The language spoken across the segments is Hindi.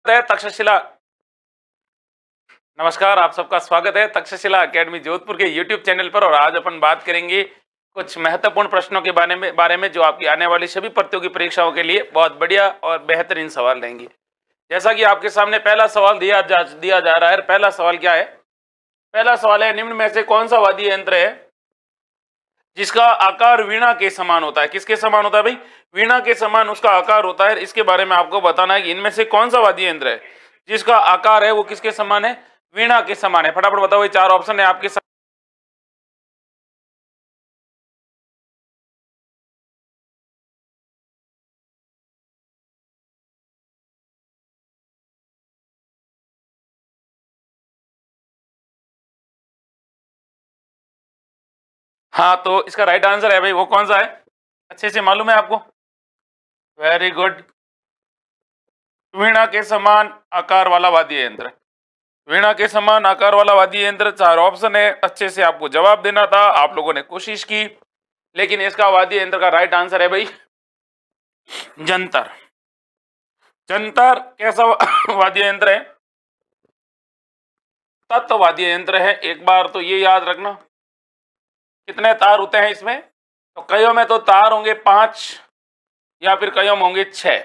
है तक्षशिला। नमस्कार, आप सबका स्वागत है तक्षशिला एकेडमी जोधपुर के यूट्यूब चैनल पर। और आज अपन बात करेंगे कुछ महत्वपूर्ण प्रश्नों के बारे में जो आपकी आने वाली सभी प्रतियोगी परीक्षाओं के लिए बहुत बढ़िया और बेहतरीन सवाल रहेंगे। जैसा कि आपके सामने पहला सवाल दिया जा रहा है। पहला सवाल क्या है? पहला सवाल है, निम्न में से कौन सा वाद्य यंत्र है जिसका आकार वीणा के समान होता है? किसके समान होता है भाई? वीणा के समान उसका आकार होता है। इसके बारे में आपको बताना है कि इनमें से कौन सा वाद्य यंत्र है जिसका आकार है वो किसके समान है? वीणा के समान है। फटाफट बताओ, ये चार ऑप्शन है आपके साथ। हाँ, तो इसका राइट आंसर है भाई, वो कौन सा है? अच्छे से मालूम है आपको? Very good. वीणा के समान आकार वाला वाद्य यंत्र, वीणा के समान आकार वाला वाद्य यंत्र। चार ऑप्शन है, अच्छे से आपको जवाब देना था। आप लोगों ने कोशिश की, लेकिन इसका वाद्य यंत्र का राइट आंसर है भाई जंतर। जंतर कैसा वाद्य यंत्र है? तत्व वाद्य यंत्र है। एक बार तो ये याद रखना। कितने तार होते हैं इसमें? तो कईयों में तो तार होंगे 5 या फिर कईयों में होंगे 6।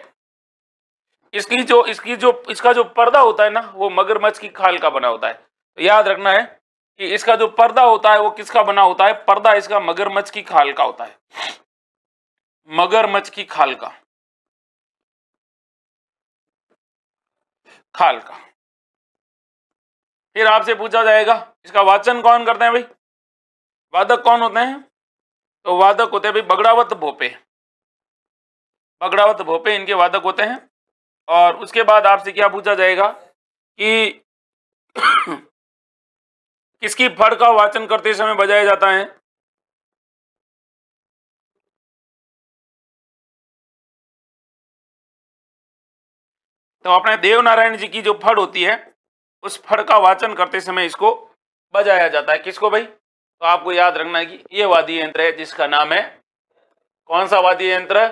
इसका जो पर्दा होता है ना, वो मगरमच्छ की खाल का बना होता है। तो याद रखना है कि इसका जो पर्दा होता है वो किसका बना होता है? पर्दा इसका मगरमच्छ की खाल का होता है, मगरमच्छ की खाल का, खाल का। फिर आपसे पूछा जाएगा इसका वाचन कौन करते हैं भाई? वादक कौन होते हैं? तो वादक होते हैं भाई बगड़ावत भोपे। बगड़ावत भोपे इनके वादक होते हैं। और उसके बाद आपसे क्या पूछा जाएगा कि किसकी फड़ का वाचन करते समय बजाया जाता है? तो अपने देवनारायण जी की जो फड़ होती है, उस फड़ का वाचन करते समय इसको बजाया जाता है। किसको भाई? तो आपको याद रखना है कि ये वाद्य यंत्र है जिसका नाम है, कौन सा वाद्य यंत्र?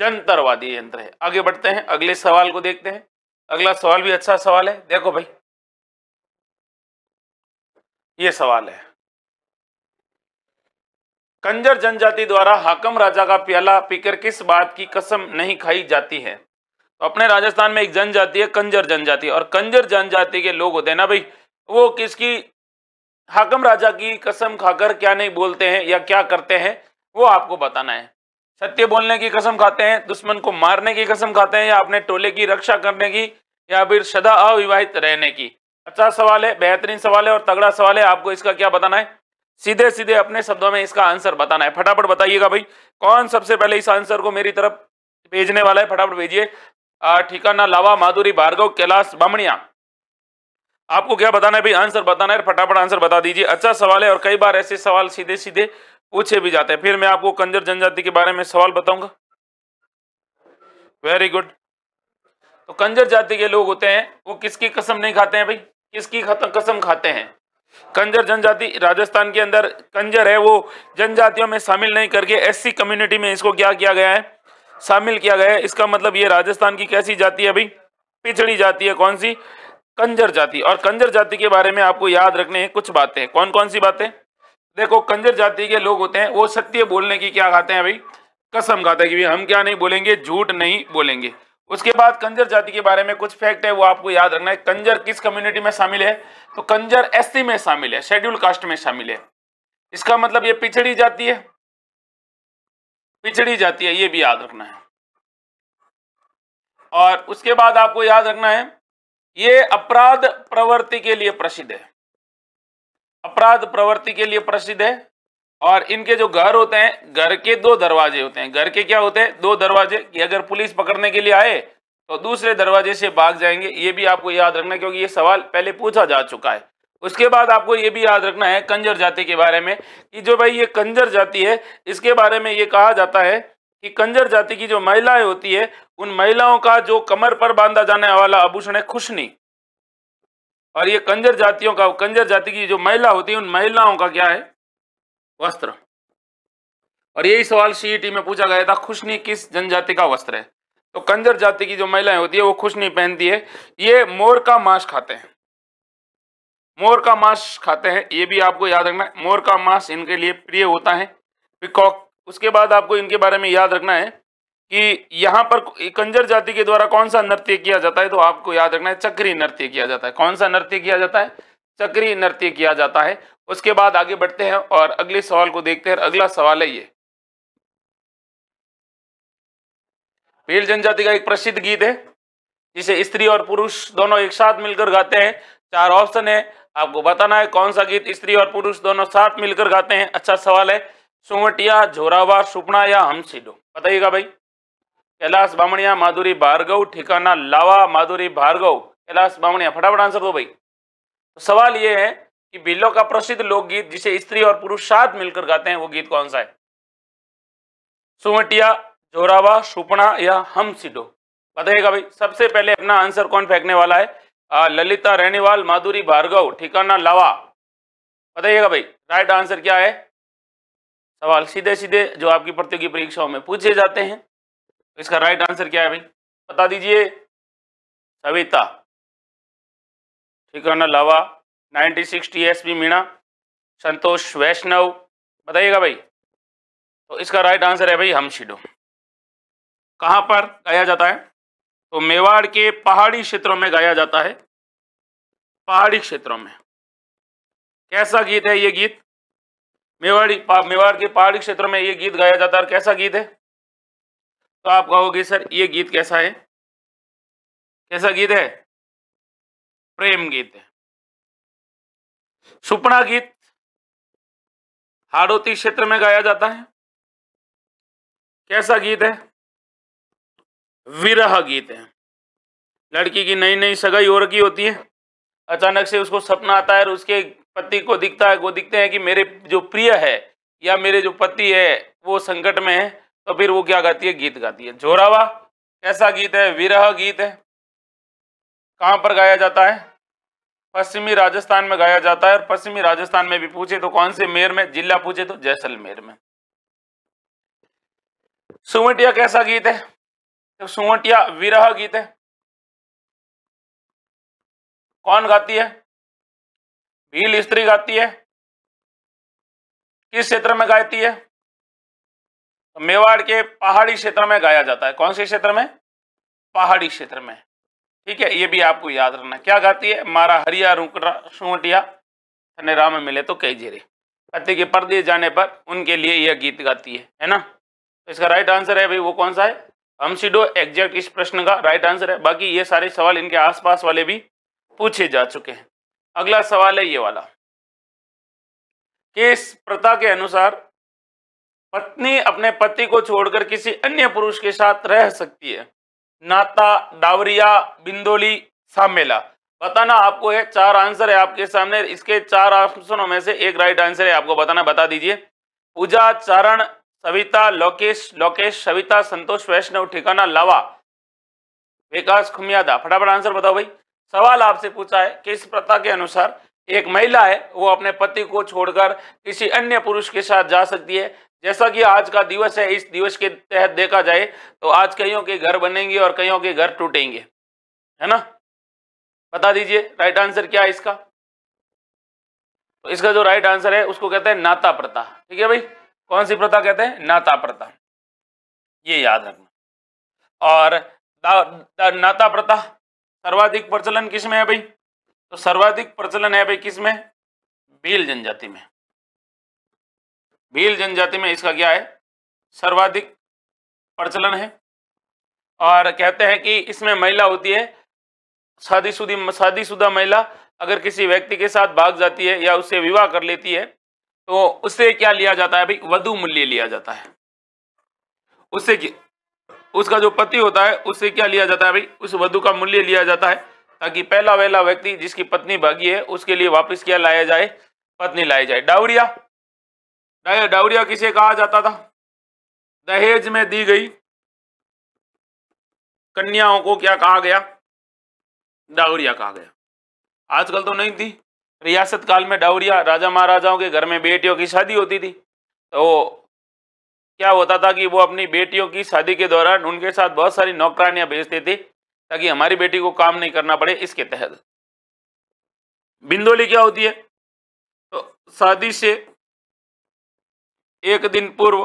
जंतर वाद्य यंत्र है। आगे बढ़ते हैं, अगले सवाल को देखते हैं। अगला सवाल भी अच्छा सवाल है। देखो भाई, ये सवाल है, कंजर जनजाति द्वारा हाकम राजा का प्याला पीकर किस बात की कसम नहीं खाई जाती है? तो अपने राजस्थान में एक जनजाति है कंजर जनजाति, और कंजर जनजाति के लोग होते हैं ना भाई, वो किसकी, हाकम राजा की कसम खाकर क्या नहीं बोलते हैं या क्या करते हैं, वो आपको बताना है। सत्य बोलने की कसम खाते हैं, दुश्मन को मारने की कसम खाते हैं, या अपने टोले की रक्षा करने की, या फिर सदा अविवाहित रहने की। अच्छा सवाल है, बेहतरीन सवाल है और तगड़ा सवाल है। आपको इसका क्या बताना है? सीधे सीधे अपने शब्दों में इसका आंसर बताना है। फटाफट बताइएगा भाई, कौन सबसे पहले इस आंसर को मेरी तरफ भेजने वाला है? फटाफट भेजिए। ठिकाना लावा माधुरी भार्गव कैलाश बामणिया। आपको क्या बताना है भाई? आंसर बताना है, फटाफट आंसर बता दीजिए। अच्छा सवाल है और कई बार ऐसे सवाल सीधे सीधे पूछे भी जाते हैं। फिर मैं आपको कंजर जनजाति के बारे में सवाल बताऊंगा। Very good. तो कंजर जाति के लोग होते हैं, वो किसकी कसम नहीं खाते हैं भाई? किसकी कसम खाते हैं? कंजर जनजाति। राजस्थान के अंदर कंजर है वो जनजातियों में शामिल नहीं करके एससी कम्युनिटी में इसको क्या किया गया है? शामिल किया गया है। इसका मतलब ये राजस्थान की कैसी जाति है भाई? पिछड़ी जाति है। कौन सी? कंजर जाति। और कंजर जाति के बारे में आपको याद रखने हैं कुछ बातें। कौन कौन सी बातें? देखो, कंजर जाति के लोग होते हैं वो सत्य बोलने की क्या खाते हैं भाई? कसम खाते हैं कि हम क्या नहीं बोलेंगे, झूठ नहीं बोलेंगे। उसके बाद कंजर जाति के बारे में कुछ फैक्ट है वो आपको याद रखना है। कंजर किस कम्युनिटी में शामिल है? तो कंजर एससी में शामिल है, शेड्यूल कास्ट में शामिल है। इसका मतलब ये पिछड़ी जाति है, पिछड़ी जाति है, ये भी याद रखना है। और उसके बाद आपको याद रखना है ये अपराध प्रवृत्ति के लिए प्रसिद्ध है, अपराध प्रवृत्ति के लिए प्रसिद्ध है। और इनके जो घर होते हैं, घर के 2 दरवाजे होते हैं। घर के क्या होते हैं? 2 दरवाजे, कि अगर पुलिस पकड़ने के लिए आए तो दूसरे दरवाजे से भाग जाएंगे। ये भी आपको याद रखना है क्योंकि ये सवाल पहले पूछा जा चुका है। उसके बाद आपको ये भी याद रखना है कंजर जाति के बारे में कि जो भाई ये कंजर जाति है, इसके बारे में ये कहा जाता है कि कंजर जाति की जो महिलाएं होती है, उन महिलाओं का जो कमर पर बांधा जाने वाला आभूषण है खुशनी। और ये कंजर जातियों का, कंजर जाति की जो महिला होती है, उन महिलाओं का क्या है? वस्त्र। और यही सवाल सीईटी में पूछा गया था, खुशनी किस जनजाति का वस्त्र है? तो कंजर जाति की जो महिलाएं होती है वो कुछ नहीं पहनती है, ये मोर का मांस खाते हैं, मोर का मांस खाते हैं, ये भी आपको याद रखना है। मोर का मांस इनके लिए प्रिय होता है, पिकॉक। उसके बाद आपको इनके बारे में याद रखना है कि यहाँ पर कंजर जाति के द्वारा कौन सा नृत्य किया जाता है, तो आपको याद रखना है चक्री नृत्य किया जाता है। कौन सा नृत्य किया जाता है? चक्री नृत्य किया जाता है। उसके बाद आगे बढ़ते हैं और अगले सवाल को देखते हैं। अगला सवाल है ये, भील जनजाति का एक प्रसिद्ध गीत है जिसे स्त्री और पुरुष दोनों एक साथ मिलकर गाते हैं। 4 ऑप्शन है, आपको बताना है कौन सा गीत स्त्री और पुरुष दोनों साथ मिलकर गाते हैं। अच्छा सवाल है। सुवटिया, जोरावर, सुपना या हमसीडो? बताइएगा भाई। कैलाश बामणिया, माधुरी भार्गव, ठिकाना लावा, माधुरी भार्गव, कैलाश बामणिया। फटाफट आंसर दो भाई। तो सवाल ये है कि भीलों का प्रसिद्ध लोकगीत जिसे स्त्री और पुरुष साथ मिलकर गाते हैं वो गीत कौन सा है? सुवटिया, जोरावा, सुपना या हमसीडो? बताइएगा भाई। सबसे पहले अपना आंसर कौन फेंकने वाला है? ललिता रेणीवाल, माधुरी भार्गव, ठिकाना लावा। बताइएगा भाई राइट आंसर क्या है। सवाल सीधे सीधे जो आपकी प्रतियोगी परीक्षाओं में पूछे जाते हैं। इसका राइट आंसर क्या है भाई? बता दीजिए। सविता, ठिकाना लावा, 96 TSP मीणा, संतोष वैष्णव। बताइएगा भाई। तो इसका राइट आंसर है भाई हमसीडो। कहां पर गाया जाता है? तो मेवाड़ के पहाड़ी क्षेत्रों में गाया जाता है, पहाड़ी क्षेत्रों में। कैसा गीत है ये गीत? मेवाड़ के पहाड़ी क्षेत्रों में ये गीत गाया जाता है। और कैसा गीत है? तो आप कहोगे सर ये गीत कैसा है? कैसा गीत है? प्रेम गीत है। सुपना गीत हाड़ौती क्षेत्र में गाया जाता है। कैसा गीत है? विरह गीत है। लड़की की नई नई सगाई हो रखी होती है, अचानक से उसको सपना आता है और उसके पति को दिखता है, वो दिखते हैं कि मेरे जो प्रिय है या मेरे जो पति है वो संकट में है, तो फिर वो क्या गाती है? गीत गाती है। जोरावा कैसा गीत है? विरह गीत है। कहां पर गाया जाता है? पश्चिमी राजस्थान में गाया जाता है। और पश्चिमी राजस्थान में भी पूछे तो कौन से मेयर में, जिला पूछे तो जैसलमेर में। सुवटिया कैसा गीत है? तो सुवटिया विरह गीत है। कौन गाती है? भील स्त्री गाती है। किस क्षेत्र में गाती है? तो मेवाड़ के पहाड़ी क्षेत्र में गाया जाता है। कौन से क्षेत्र में? पहाड़ी क्षेत्र में। ठीक है, ये भी आपको याद रखना। क्या गाती है? मारा हरिया रुकरा सुवटिया, तने राम मिले तो कई जेरे। पति के परदेश जाने पर उनके लिए यह गीत गाती है ना। तो इसका राइट आंसर है भाई वो कौन सा है? हमसीडो एग्जैक्ट इस प्रश्न का राइट आंसर है। बाकी ये सारे सवाल इनके आसपास वाले भी पूछे जा चुके हैं। अगला सवाल है ये वाला, किस प्रथा के अनुसार पत्नी अपने पति को छोड़कर किसी अन्य पुरुष के साथ रह सकती है? नाता, डावरिया, बिंदोली, सामेला। बताना आपको है। 4 आंसर है आपके सामने। इसके 4 ऑप्शनों में से एक राइट आंसर है, आपको बताना। बता दीजिए। पूजा, चारण, सविता, लोकेश, सविता, संतोष वैष्णव, ठिकाना लावा, विकास खुमियादा। फटाफट आंसर बताओ भाई। सवाल आपसे पूछा है किस प्रथा के अनुसार एक महिला है वो अपने पति को छोड़कर किसी अन्य पुरुष के साथ जा सकती है। जैसा कि आज का दिवस है, इस दिवस के तहत देखा जाए तो आज कईयों के घर बनेंगे और कईयों के घर टूटेंगे, है ना। बता दीजिए राइट आंसर क्या है इसका। तो इसका जो राइट आंसर है उसको कहते हैं नाता प्रथा। ठीक है भाई, कौन सी प्रथा कहते हैं? नाता प्रथा, ये याद रखना। और नाता प्रथा सर्वाधिक प्रचलन किसमें है भाई? तो सर्वाधिक प्रचलन है भाई किसमें? भील जनजाति में। भील जनजाति में इसका क्या है? सर्वाधिक प्रचलन है। और कहते हैं कि इसमें महिला होती है शादीशुदा महिला अगर किसी व्यक्ति के साथ भाग जाती है या उससे विवाह कर लेती है तो उससे क्या लिया जाता है भाई? वधू मूल्य लिया जाता है। उससे उसका जो पति होता है उससे क्या लिया जाता है भाई? उस वधू का मूल्य लिया जाता है, ताकि पहला वहला व्यक्ति जिसकी पत्नी भागी है उसके लिए वापस क्या लाया जाए? पत्नी लाई जाए। डावरिया, डावरिया किसे कहा जाता था? दहेज में दी गई कन्याओं को क्या कहा गया? डावरिया कहा गया। आजकल तो नहीं थी, रियासत काल में डावरिया, राजा महाराजाओं के घर में बेटियों की शादी होती थी तो क्या होता था कि वो अपनी बेटियों की शादी के दौरान उनके साथ बहुत सारी नौकरानियां भेजते थे ताकि हमारी बेटी को काम नहीं करना पड़े। इसके तहत बिंदोली क्या होती है? तो शादी से एक दिन पूर्व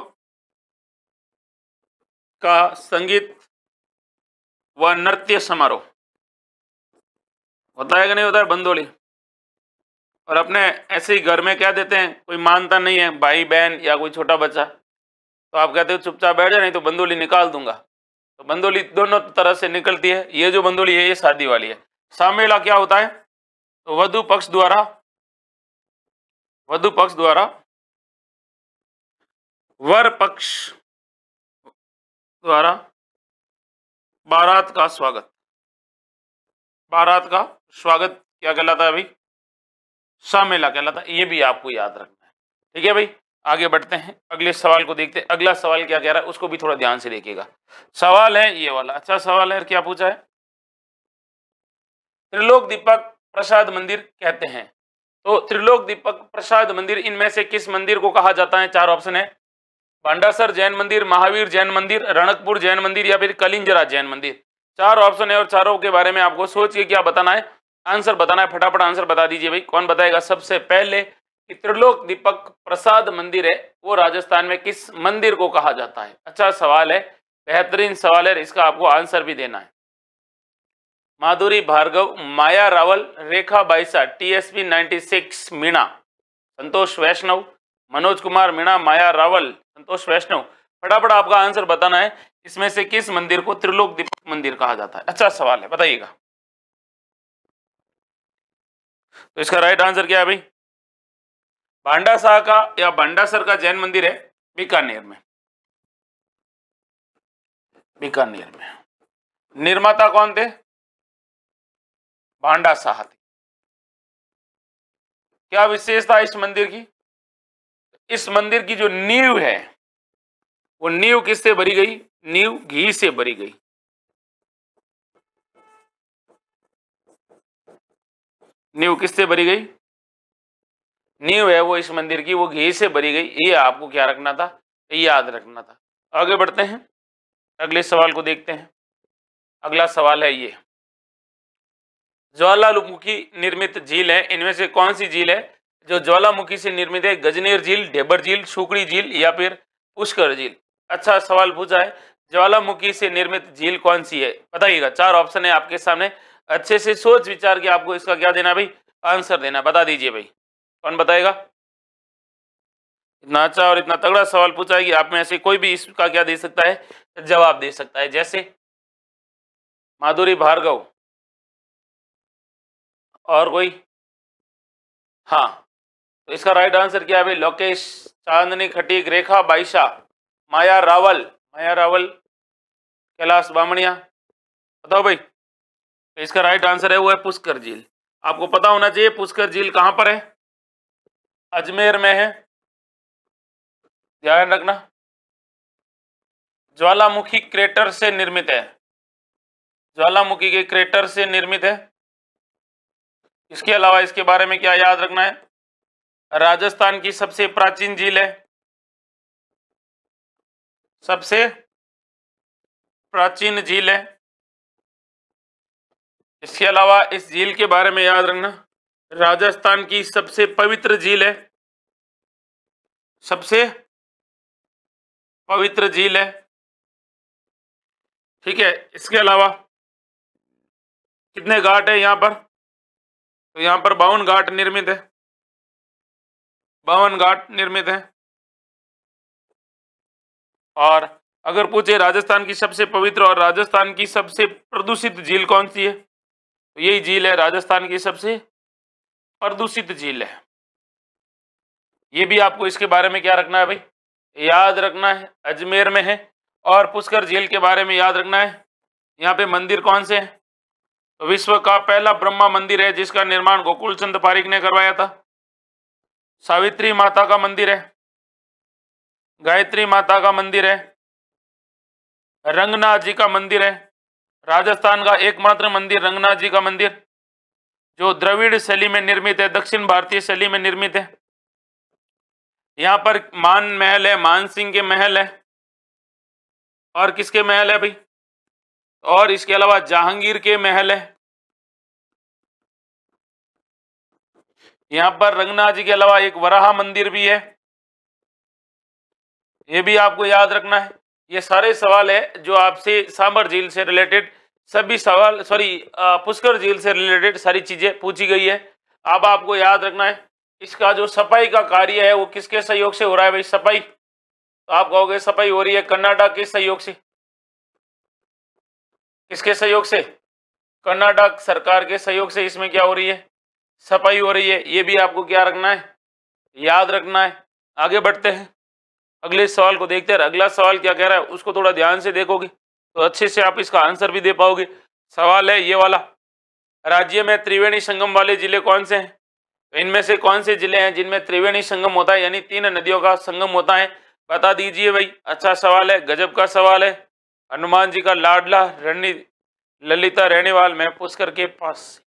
का संगीत व नृत्य समारोह होता है कि नहीं होता है बंदोली। और अपने ऐसे ही घर में क्या देते हैं, कोई मानता नहीं है भाई बहन या कोई छोटा बच्चा, तो आप कहते हो चुपचाप बैठ जाए नहीं तो बंदोली निकाल दूंगा। तो बंदोली दोनों तरह से निकलती है। ये जो बंदोली है ये शादी वाली है। सामेला क्या होता है? तो वधु पक्ष द्वारा वर पक्ष द्वारा बारात का स्वागत क्या कहलाता है भाई? सामेला कहलाता है। ये भी आपको याद रखना है। ठीक है भाई, आगे बढ़ते हैं, अगले सवाल को देखते हैं। अगला सवाल क्या कह रहा है उसको भी थोड़ा ध्यान से देखिएगा। सवाल है ये वाला, अच्छा सवाल है। क्या पूछा है? त्रिलोक दीपक प्रसाद मंदिर कहते हैं। तो त्रिलोक दीपक प्रसाद मंदिर इनमें से किस मंदिर को कहा जाता है? 4 ऑप्शन है। भांडासर जैन मंदिर, महावीर जैन मंदिर, रणकपुर जैन मंदिर या फिर कलिंजरा जैन मंदिर। 4 ऑप्शन है और चारों के बारे में आपको सोच के क्या बताना है, आंसर बताना है। फटाफट आंसर बता दीजिए भाई। कौन बताएगा? सबसे पहले कि त्रिलोक दीपक प्रसाद मंदिर है वो राजस्थान में किस मंदिर को कहा जाता है? अच्छा सवाल है, बेहतरीन सवाल है, इसका आपको आंसर भी देना है। माधुरी भार्गव, माया रावल, रेखा बाइसा, TSP 96 मीणा, संतोष वैष्णव, मनोज कुमार मीणा, माया रावल, संतोष वैष्णव। फटाफट आपका आंसर बताना है, इसमें से किस मंदिर को त्रिलोक दीपक मंदिर कहा जाता है? अच्छा सवाल है, बताइएगा। तो इसका राइट आंसर क्या है भाई? भांडासा का या भांडासर का जैन मंदिर है बीकानेर में। बीकानेर में। निर्माता कौन थे? भांडाशाह थे। क्या विशेषता इस मंदिर की? इस मंदिर की जो नींव है वो नींव किससे भरी गई? नींव घी से भरी गई। नींव किससे भरी गई? नींव है वो इस मंदिर की, वो घी से भरी गई। ये आपको क्या रखना था? याद रखना था। आगे बढ़ते हैं, अगले सवाल को देखते हैं। अगला सवाल है ये, ज्वालामुखी निर्मित झील है, इनमें से कौन सी झील है जो ज्वालामुखी से निर्मित है? गजनेर झील, ढेबर झील, सुकड़ी झील या फिर पुष्कर झील। अच्छा सवाल पूछा है, ज्वालामुखी से निर्मित झील कौन सी है? बताइएगा। 4 ऑप्शन है आपके सामने, अच्छे से सोच विचार के आपको इसका क्या देना भाई? आंसर देना। बता दीजिए भाई, कौन बताएगा? इतना अच्छा और इतना तगड़ा सवाल पूछा है कि आप में से कोई भी इसका क्या दे सकता है? जवाब दे सकता है। जैसे माधुरी भार्गव और कोई? हाँ, तो इसका राइट आंसर क्या है भाई? लोकेश, चांदनी खटीक, रेखा बाईशा, माया रावल, कैलाश बामणिया। बताओ भाई। तो इसका राइट आंसर है वो है पुष्कर झील। आपको पता होना चाहिए पुष्कर झील कहां पर है? अजमेर में है, ध्यान रखना। ज्वालामुखी क्रेटर से निर्मित है, ज्वालामुखी के क्रेटर से निर्मित है। इसके अलावा इसके बारे में क्या याद रखना है? राजस्थान की सबसे प्राचीन झील है, सबसे प्राचीन झील है। इसके अलावा इस झील के बारे में याद रखना, राजस्थान की सबसे पवित्र झील है, सबसे पवित्र झील है। ठीक है, इसके अलावा कितने घाट है यहाँ पर? तो यहाँ पर 52 घाट निर्मित है, 52 घाट निर्मित है। और अगर पूछे राजस्थान की सबसे पवित्र और राजस्थान की सबसे प्रदूषित झील कौन सी है, तो यही झील है, राजस्थान की सबसे प्रदूषित झील है। ये भी आपको इसके बारे में क्या रखना है भाई? याद रखना है, अजमेर में है। और पुष्कर झील के बारे में याद रखना है, यहाँ पे मंदिर कौन से है? तो विश्व का पहला ब्रह्मा मंदिर है जिसका निर्माण गोकुल चंद पारीक ने करवाया था। सावित्री माता का मंदिर है, गायत्री माता का मंदिर है, रंगनाथ जी का मंदिर है। राजस्थान का एकमात्र मंदिर रंगनाथ जी का मंदिर जो द्रविड़ शैली में निर्मित है, दक्षिण भारतीय शैली में निर्मित है। यहाँ पर मान महल है, मान सिंह के महल है, और किसके महल है भाई? और इसके अलावा जहांगीर के महल है। यहाँ पर रंगनाथ जी के अलावा एक वराह मंदिर भी है, ये भी आपको याद रखना है। ये सारे सवाल है जो आपसे सांबर झील से रिलेटेड सभी सवाल, पुष्कर झील से रिलेटेड सारी चीजें पूछी गई है। अब आपको याद रखना है इसका जो सफाई का कार्य है वो किसके सहयोग से हो रहा है भाई? सफाई, तो आप कहोगे सफाई हो रही है कर्नाटक के सहयोग से। किसके सहयोग से? कर्नाटक सरकार के सहयोग से इसमें क्या हो रही है? सफाई हो रही है। ये भी आपको क्या रखना है? याद रखना है। आगे बढ़ते हैं, अगले सवाल को देखते हैं। अगला सवाल क्या कह रहा है उसको थोड़ा ध्यान से देखोगे तो अच्छे से आप इसका आंसर भी दे पाओगे। सवाल है ये वाला, राज्य में त्रिवेणी संगम वाले जिले कौन से हैं? तो इनमें से कौन से जिले हैं जिनमें त्रिवेणी संगम होता है, यानी 3 नदियों का संगम होता है? बता दीजिए भाई। अच्छा सवाल है, गजब का सवाल है। हनुमान जी का लाडला रणनी ललिता रेणेवाल में पुष्कर के पास,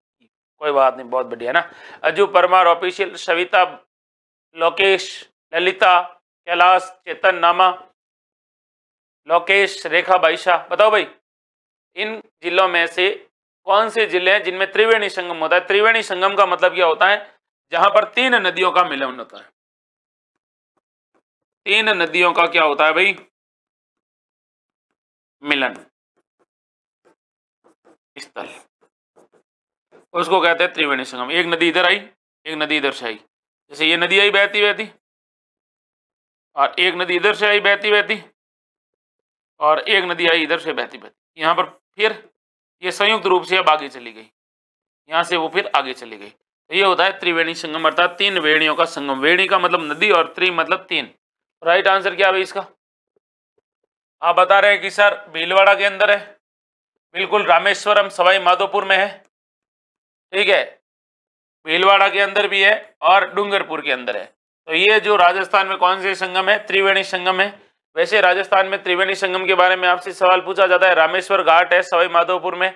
कोई बात नहीं, बहुत बढ़िया ना। अजू परमार ऑफिशियल, सविता, लोकेश, ललिता, कैलाश, चेतन नामा, लोकेश, रेखा बाईशा। बताओ भाई इन जिलों में से कौन से जिले हैं जिनमें त्रिवेणी संगम होता है? त्रिवेणी संगम का मतलब क्या होता है? जहां पर 3 नदियों का मिलन होता है। 3 नदियों का क्या होता है भाई? मिलन स्थल, उसको कहते हैं त्रिवेणी संगम। एक नदी इधर आई, एक नदी इधर से आई, जैसे ये नदी आई बहती बहती, और एक नदी इधर से आई बहती बहती, और एक नदी आई इधर से बहती बहती। यहाँ पर फिर ये संयुक्त रूप से अब आगे चली गई, यहाँ से वो फिर आगे चली गई। तो ये होता है त्रिवेणी संगम, अर्थात 3 वेणियों का संगम। वेणी का मतलब नदी और त्रि मतलब 3। राइट आंसर क्या है इसका? आप बता रहे हैं कि सर भीलवाड़ा के अंदर है। बिल्कुल, रामेश्वरम सवाई माधोपुर में है। ठीक है, भीलवाड़ा के अंदर भी है और डूंगरपुर के अंदर है। तो ये जो राजस्थान में कौन से संगम है? त्रिवेणी संगम है। वैसे राजस्थान में त्रिवेणी संगम के बारे में आपसे सवाल पूछा जाता है। रामेश्वर घाट है सवाई माधोपुर में,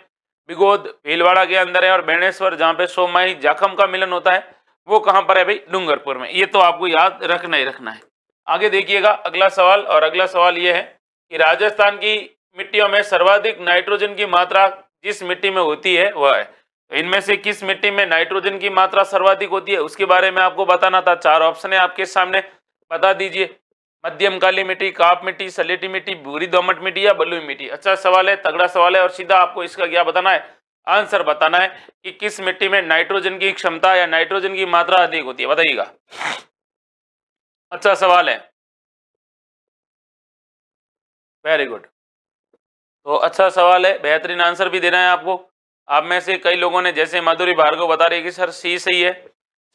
बिगोद भीलवाड़ा के अंदर है, और बेणेश्वर जहाँ पे सोमाई जाखम का मिलन होता है वो कहाँ पर है भाई? डूंगरपुर में। ये तो आपको याद रखना ही रखना है। आगे देखिएगा अगला सवाल, और अगला सवाल ये है कि राजस्थान की मिट्टियों में सर्वाधिक नाइट्रोजन की मात्रा जिस मिट्टी में होती है वह है। तो इनमें से किस मिट्टी में नाइट्रोजन की मात्रा सर्वाधिक होती है उसके बारे में आपको बताना था। 4 ऑप्शन है आपके सामने, बता दीजिए। मध्यम काली मिट्टी, काप मिट्टी, सलेटी मिट्टी, भूरी दोमट मिट्टी या बलुई मिट्टी। अच्छा सवाल है, तगड़ा सवाल है, और सीधा आपको इसका क्या बताना है? आंसर बताना है कि किस मिट्टी में नाइट्रोजन की क्षमता या नाइट्रोजन की मात्रा अधिक होती है, बताइएगा। अच्छा सवाल है, वेरी गुड। तो अच्छा सवाल है, बेहतरीन आंसर भी देना है आपको। आप में से कई लोगों ने, जैसे माधुरी भार्गव बता रही है कि सर सी सही है,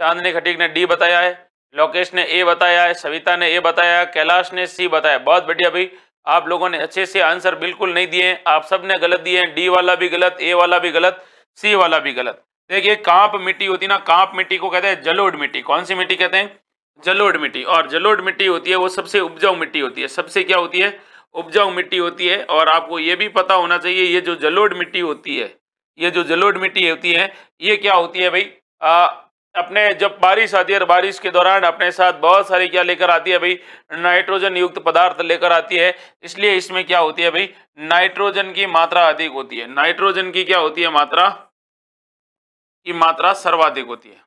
चांदनी खटीक ने डी बताया है, लोकेश ने ए बताया है, सविता ने ए बताया है, कैलाश ने सी बताया। बहुत बढ़िया भाई, आप लोगों ने अच्छे से आंसर बिल्कुल नहीं दिए हैं, आप सब ने गलत दिए हैं। डी वाला भी गलत, ए वाला भी गलत, सी वाला भी गलत। देखिए कांप मिट्टी होती है ना, कांप मिट्टी को कहते हैं जलोढ़ मिट्टी। कौन सी मिट्टी कहते हैं? जलोढ़ मिट्टी। और जलोढ़ मिट्टी होती है वो सबसे उपजाऊ मिट्टी होती है, सबसे क्या होती है? उपजाऊ मिट्टी होती है। और आपको ये भी पता होना चाहिए, ये जो जलोढ़ मिट्टी होती है, ये जो जलोढ़ मिट्टी होती है, ये क्या होती है भाई? अपने जब बारिश आती है और बारिश के दौरान अपने साथ बहुत सारी क्या लेकर आती है भाई? नाइट्रोजन युक्त पदार्थ लेकर आती है। इसलिए इसमें क्या होती है भाई? नाइट्रोजन की मात्रा अधिक होती है। नाइट्रोजन की क्या होती है? मात्रा की मात्रा सर्वाधिक होती है।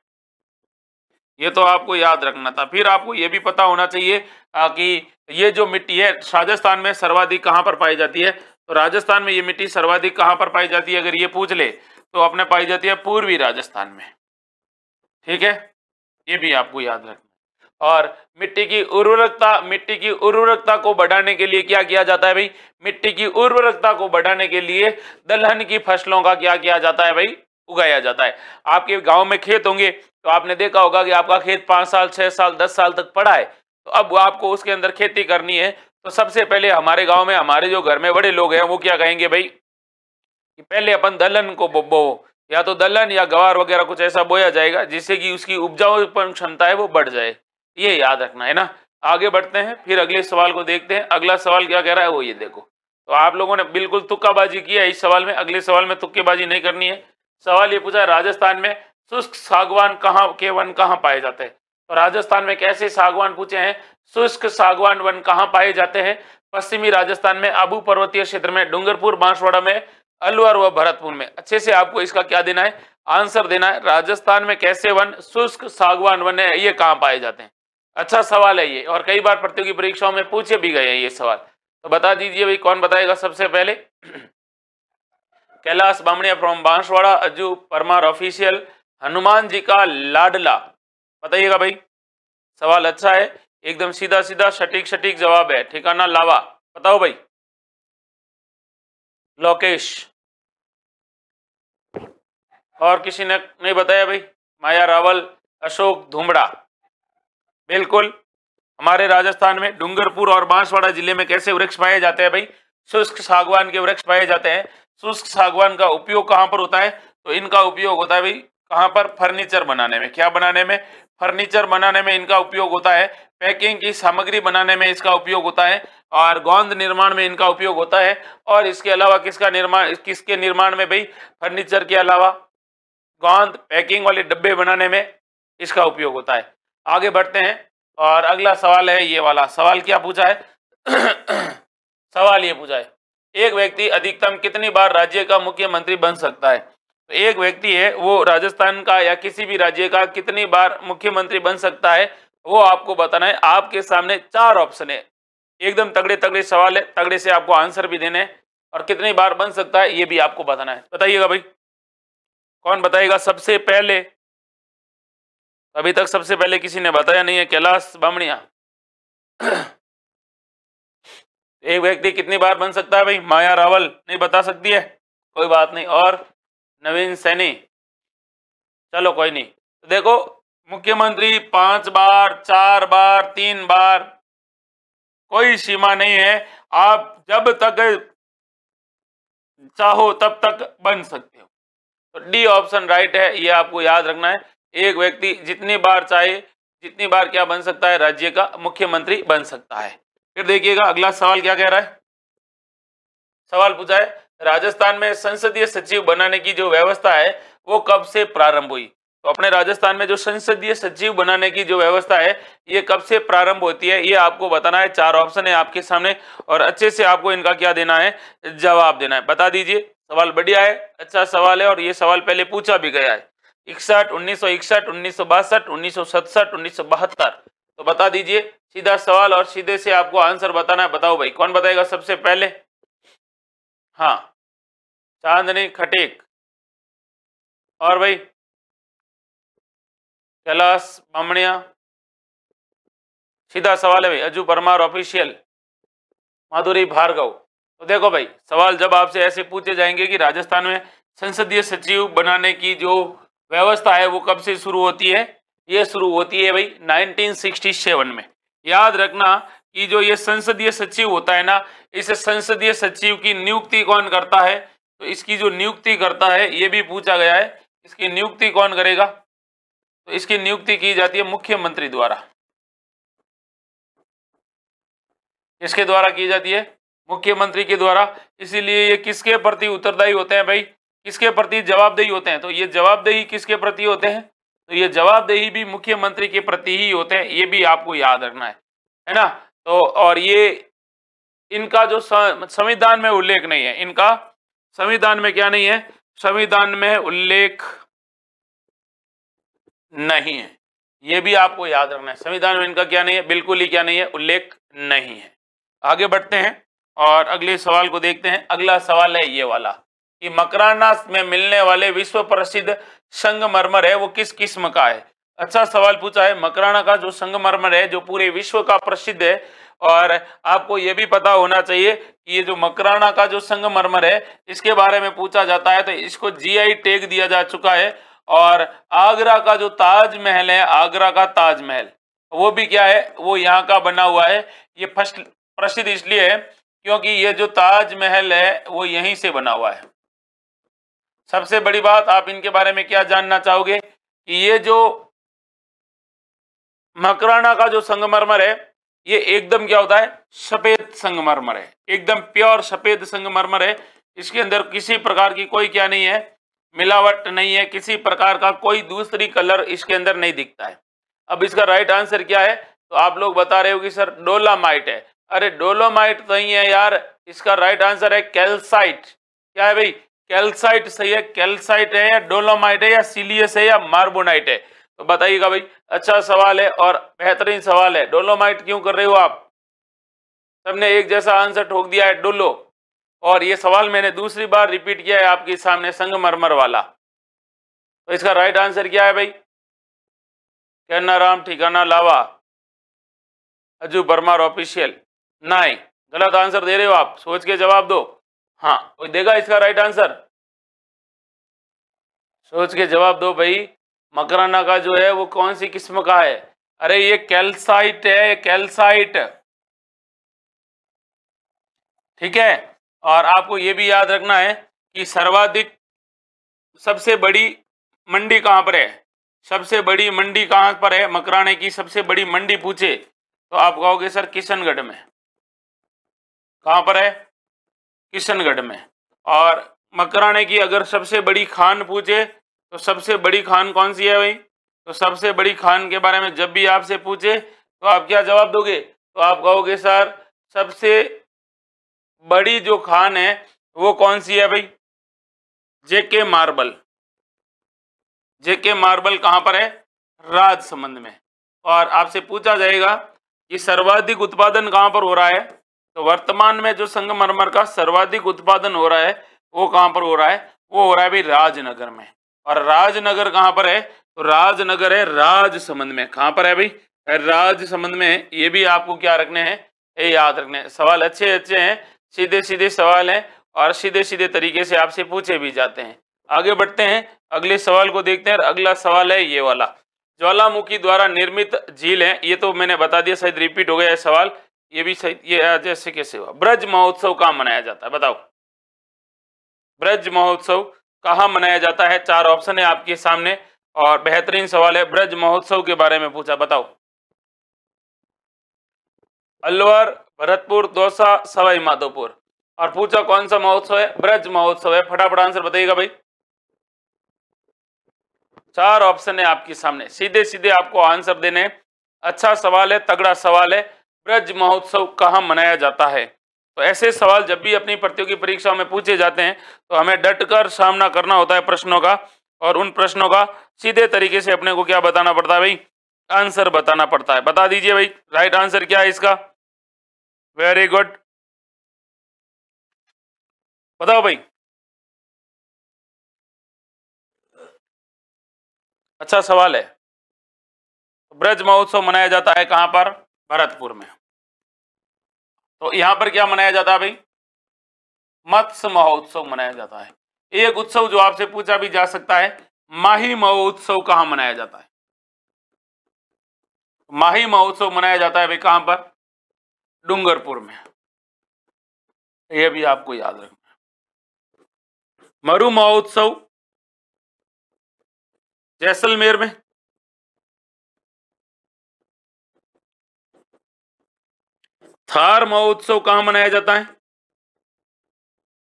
ये तो आपको याद रखना था। फिर आपको ये भी पता होना चाहिए कि ये जो मिट्टी है राजस्थान में सर्वाधिक कहाँ पर पाई जाती है। तो राजस्थान में ये मिट्टी सर्वाधिक कहाँ पर पाई जाती है, अगर ये पूछ ले तो अपने पाई जाती है पूर्वी राजस्थान में। ठीक है, ये भी आपको याद रखना। और मिट्टी की उर्वरकता को बढ़ाने के लिए क्या किया जाता है भाई? मिट्टी की उर्वरकता को बढ़ाने के लिए दलहन की फसलों का क्या किया जाता है भाई? उगाया जाता है। आपके गांव में खेत होंगे तो आपने देखा होगा कि आपका खेत 5 साल 6 साल 10 साल तक पड़ा है, तो अब आपको उसके अंदर खेती करनी है। तो सबसे पहले हमारे गांव में हमारे जो घर में बड़े लोग हैं वो क्या कहेंगे भाई कि पहले अपन दलहन को बो, या तो दलहन या गवार वगैरह कुछ ऐसा बोया जाएगा जिससे कि उसकी उपजाऊपन क्षमता है वो बढ़ जाए। ये याद रखना है ना। आगे बढ़ते हैं, फिर अगले सवाल को देखते हैं। अगला सवाल क्या कह रहा है वो ये देखो। तो आप लोगों ने बिल्कुल तुक्काबाजी की है इस सवाल में, अगले सवाल में तुक्केबाजी नहीं करनी है। सवाल ये पूछा है राजस्थान में शुष्क सागवान के वन कहाँ पाए जाते हैं। तो राजस्थान में कैसे सागवान पूछे हैं, शुष्क सागवान वन कहाँ पाए जाते हैं? पश्चिमी राजस्थान में, आबू पर्वतीय क्षेत्र में, डूंगरपुर, बांसवाड़ा में, अलवर व भरतपुर में। अच्छे से आपको इसका क्या देना है, आंसर देना है। राजस्थान में कैसे वन, शुष्क सागवान वन है, ये कहाँ पाए जाते हैं। अच्छा सवाल है ये, और कई बार प्रतियोगी परीक्षाओं में पूछे भी गए हैं ये सवाल। तो बता दीजिए भाई, कौन बताएगा सबसे पहले। कैलाश बामणिया फ्रॉम बांसवाड़ा, अज्जू परमार ऑफिशियल, हनुमान जी का लाडला, बताइएगा भाई। सवाल अच्छा है, एकदम सीधा सीधा सटीक सटीक जवाब है। ठिकाना लावा, बताओ भाई। लोकेश, और किसी ने नहीं बताया भाई। माया रावल, अशोक धुमड़ा। बिल्कुल, हमारे राजस्थान में डूंगरपुर और बांसवाड़ा जिले में कैसे वृक्ष पाए जाते हैं भाई, शुष्क सागवान के वृक्ष पाए जाते हैं। शुष्क सागवान का उपयोग कहां पर होता है, तो इनका उपयोग होता है भाई कहां पर, फर्नीचर बनाने में। क्या बनाने में, फर्नीचर बनाने में इनका उपयोग होता है। पैकिंग की सामग्री बनाने में इसका उपयोग होता है, और गोंद निर्माण में इनका उपयोग होता है। और इसके अलावा किसका निर्माण, किसके निर्माण में भाई, फर्नीचर के अलावा गोंद पैकिंग वाले डब्बे बनाने में इसका उपयोग होता है। आगे बढ़ते हैं, और अगला सवाल है ये वाला। सवाल क्या पूछा है सवाल ये पूछा है, एक व्यक्ति अधिकतम कितनी बार राज्य का मुख्यमंत्री बन सकता है। तो एक व्यक्ति है वो राजस्थान का या किसी भी राज्य का कितनी बार मुख्यमंत्री बन सकता है, वो आपको बताना है। आपके सामने 4 ऑप्शन है, एकदम तगड़े तगड़े सवाल है, तगड़े से आपको आंसर भी देने हैं, और कितनी बार बन सकता है ये भी आपको बताना है। बताइएगा भाई, कौन बताएगा सबसे पहले। अभी तक सबसे पहले किसी ने बताया नहीं है, कैलाश बामणिया। एक व्यक्ति कितनी बार बन सकता है भाई, माया रावल नहीं बता सकती है, कोई बात नहीं। और नवीन सैनी, चलो कोई नहीं। तो देखो, मुख्यमंत्री 5 बार, 4 बार, 3 बार, कोई सीमा नहीं है। आप जब तक चाहो तब तक बन सकते हो। तो डी ऑप्शन राइट है, ये आपको याद रखना है। एक व्यक्ति जितनी बार चाहे, जितनी बार क्या बन सकता है, राज्य का मुख्यमंत्री बन सकता है। फिर देखिएगा अगला सवाल क्या कह रहा है। सवाल पूछा है, राजस्थान में संसदीय सचिव बनाने की जो व्यवस्था है वो कब से प्रारंभ हुई। तो अपने राजस्थान में जो संसदीय सचिव बनाने की जो व्यवस्था है ये कब से प्रारंभ होती है, ये आपको बताना है। 4 ऑप्शन है आपके सामने, और अच्छे से आपको इनका क्या देना है, जवाब देना है। बता दीजिए। सवाल बढ़िया है, अच्छा सवाल है, और ये सवाल पहले पूछा भी गया है। 61, 1961, 1962, 1967, 1972। तो बता दीजिए, सीधा सवाल और सीधे से आपको आंसर बताना है। बताओ भाई, कौन बताएगा सबसे पहले। हाँ, चांदनी खटीक। और भाई कैलाश बामणिया। सीधा सवाल है भाई, अज्जू परमार ऑफिशियल, माधुरी भार्गव। तो देखो भाई, सवाल जब आपसे ऐसे पूछे जाएंगे कि राजस्थान में संसदीय सचिव बनाने की जो व्यवस्था है वो कब से शुरू होती है, ये शुरू होती है भाई 1967 में। याद रखना कि जो ये संसदीय सचिव होता है ना, इस संसदीय सचिव की नियुक्ति कौन करता है, तो इसकी जो नियुक्ति करता है ये भी पूछा गया है। इसकी नियुक्ति कौन करेगा, तो इसकी नियुक्ति की जाती है मुख्यमंत्री द्वारा। किसके द्वारा की जाती है, मुख्यमंत्री के द्वारा। इसीलिए ये किसके प्रति उत्तरदायी होते हैं भाई, किसके प्रति जवाबदेही होते हैं। तो ये जवाबदेही किसके प्रति होते हैं, तो ये जवाबदेही भी मुख्यमंत्री के प्रति ही होते हैं, ये भी आपको याद रखना है ना। तो और ये इनका जो संविधान में उल्लेख नहीं है, इनका संविधान में क्या नहीं है, संविधान में उल्लेख नहीं है, ये भी आपको याद रखना है। संविधान में इनका क्या नहीं है, बिल्कुल ही क्या नहीं है, उल्लेख नहीं है। आगे बढ़ते हैं और अगले सवाल को देखते हैं। अगला सवाल है ये वाला कि मकराना में मिलने वाले विश्व प्रसिद्ध संगमरमर है वो किस किस्म का है। अच्छा सवाल पूछा है। मकराना का जो संगमरमर है जो पूरे विश्व का प्रसिद्ध है, और आपको ये भी पता होना चाहिए कि ये जो मकराना का जो संगमरमर है इसके बारे में पूछा जाता है तो इसको जीआई टैग दिया जा चुका है। और आगरा का जो ताजमहल है, आगरा का ताजमहल, वो भी क्या है, वो यहाँ का बना हुआ है। ये फर्स्ट प्रसिद्ध इसलिए है क्योंकि ये जो ताजमहल है वो यहीं से बना हुआ है। सबसे बड़ी बात, आप इनके बारे में क्या जानना चाहोगे कि ये जो मकराना का जो संगमरमर है ये एकदम क्या होता है, सफेद संगमरमर है, एकदम प्योर सफेद संगमरमर है। इसके अंदर किसी प्रकार की कोई क्या नहीं है, मिलावट नहीं है, किसी प्रकार का कोई दूसरी कलर इसके अंदर नहीं दिखता है। अब इसका राइट आंसर क्या है, तो आप लोग बता रहे हो कि सर डोलामाइट है। अरे डोलोमाइट तो नहीं है यार, इसका राइट आंसर है कैल्साइट। क्या है भाई? कैल्साइट सही है। कैल्साइट है या डोलोमाइट है या सिलियस है या मार्बोनाइट है? तो बताइएगा भाई। अच्छा सवाल है और बेहतरीन सवाल है। डोलोमाइट क्यों कर रहे हो आप? सबने एक जैसा आंसर ठोक दिया है, डोलो। और ये सवाल मैंने दूसरी बार रिपीट किया है आपके सामने, संगमरमर वाला। तो इसका राइट आंसर क्या है भाई? कहना राम ठिकाना लावा, अजू परमार ऑफिशियल। नहीं, गलत आंसर दे रहे हो आप, सोच के जवाब दो। हाँ, कोई देगा इसका राइट आंसर? सोच के जवाब दो भाई। मकराना का जो है वो कौन सी किस्म का है? अरे ये कैल्साइट है, कैल्साइट। ठीक है। और आपको ये भी याद रखना है कि सर्वाधिक सबसे बड़ी मंडी कहां पर है? सबसे बड़ी मंडी कहां पर है? मकराने की सबसे बड़ी मंडी पूछे तो आप कहोगे सर किशनगढ़ में। कहां पर है? किशनगढ़ में। और मकराने की अगर सबसे बड़ी खान पूछे तो सबसे बड़ी खान कौन सी है भाई? तो सबसे बड़ी खान के बारे में जब भी आपसे पूछे तो आप क्या जवाब दोगे? तो आप कहोगे सर सबसे बड़ी जो खान है वो कौन सी है भाई? जेके मार्बल। जेके मार्बल कहां पर है? राजसमंद में। और आपसे पूछा जाएगा कि सर्वाधिक उत्पादन कहां पर हो रहा है? तो वर्तमान में जो संगमरमर का सर्वाधिक उत्पादन हो रहा है वो कहां पर हो रहा है? वो हो रहा है भाई राजनगर में। और राजनगर कहां पर है? तो राजनगर है राजसमंद में। कहां पर है भाई? राजसमंद में। ये भी आपको क्या रखने हैं? ये याद रखने हैं। सवाल अच्छे अच्छे हैं, सीधे सीधे सवाल हैं और सीधे सीधे तरीके से आपसे पूछे भी जाते हैं। आगे बढ़ते हैं, अगले सवाल को देखते हैं। अगला सवाल है ये वाला, ज्वालामुखी द्वारा निर्मित झील है। ये तो मैंने बता दिया, शायद रिपीट हो गया है सवाल। ये भी सही, ये जैसे कैसे हुआ? ब्रज महोत्सव कहाँ मनाया जाता है? बताओ, ब्रज महोत्सव कहाँ मनाया जाता है? चार ऑप्शन है आपके सामने और बेहतरीन सवाल है। ब्रज महोत्सव के बारे में पूछा, बताओ। अलवर, भरतपुर, दौसा, सवाई माधोपुर। और पूछा कौन सा महोत्सव है? ब्रज महोत्सव है। फटाफट आंसर बताइएगा भाई। चार ऑप्शन है आपके सामने, सीधे सीधे आपको आंसर देने। अच्छा सवाल है, तगड़ा सवाल है। ब्रज महोत्सव कहाँ मनाया जाता है? तो ऐसे सवाल जब भी अपनी प्रतियोगी परीक्षाओं में पूछे जाते हैं तो हमें डटकर सामना करना होता है प्रश्नों का, और उन प्रश्नों का सीधे तरीके से अपने को क्या बताना पड़ता है भाई? आंसर बताना पड़ता है। बता दीजिए भाई, राइट आंसर क्या है इसका? वेरी गुड, बताओ भाई। अच्छा सवाल है। ब्रज महोत्सव मनाया जाता है कहां पर? भरतपुर में। तो यहां पर क्या मनाया जाता है भाई? मत्स्य महोत्सव मनाया जाता है। एक उत्सव जो आपसे पूछा भी जा सकता है, माही महोत्सव कहां मनाया जाता है? माही महोत्सव मनाया जाता है भाई कहां पर? डूंगरपुर में। यह भी आपको याद रखना है। मरु महोत्सव जैसलमेर में। थार महोत्सव कहां मनाया जाता है?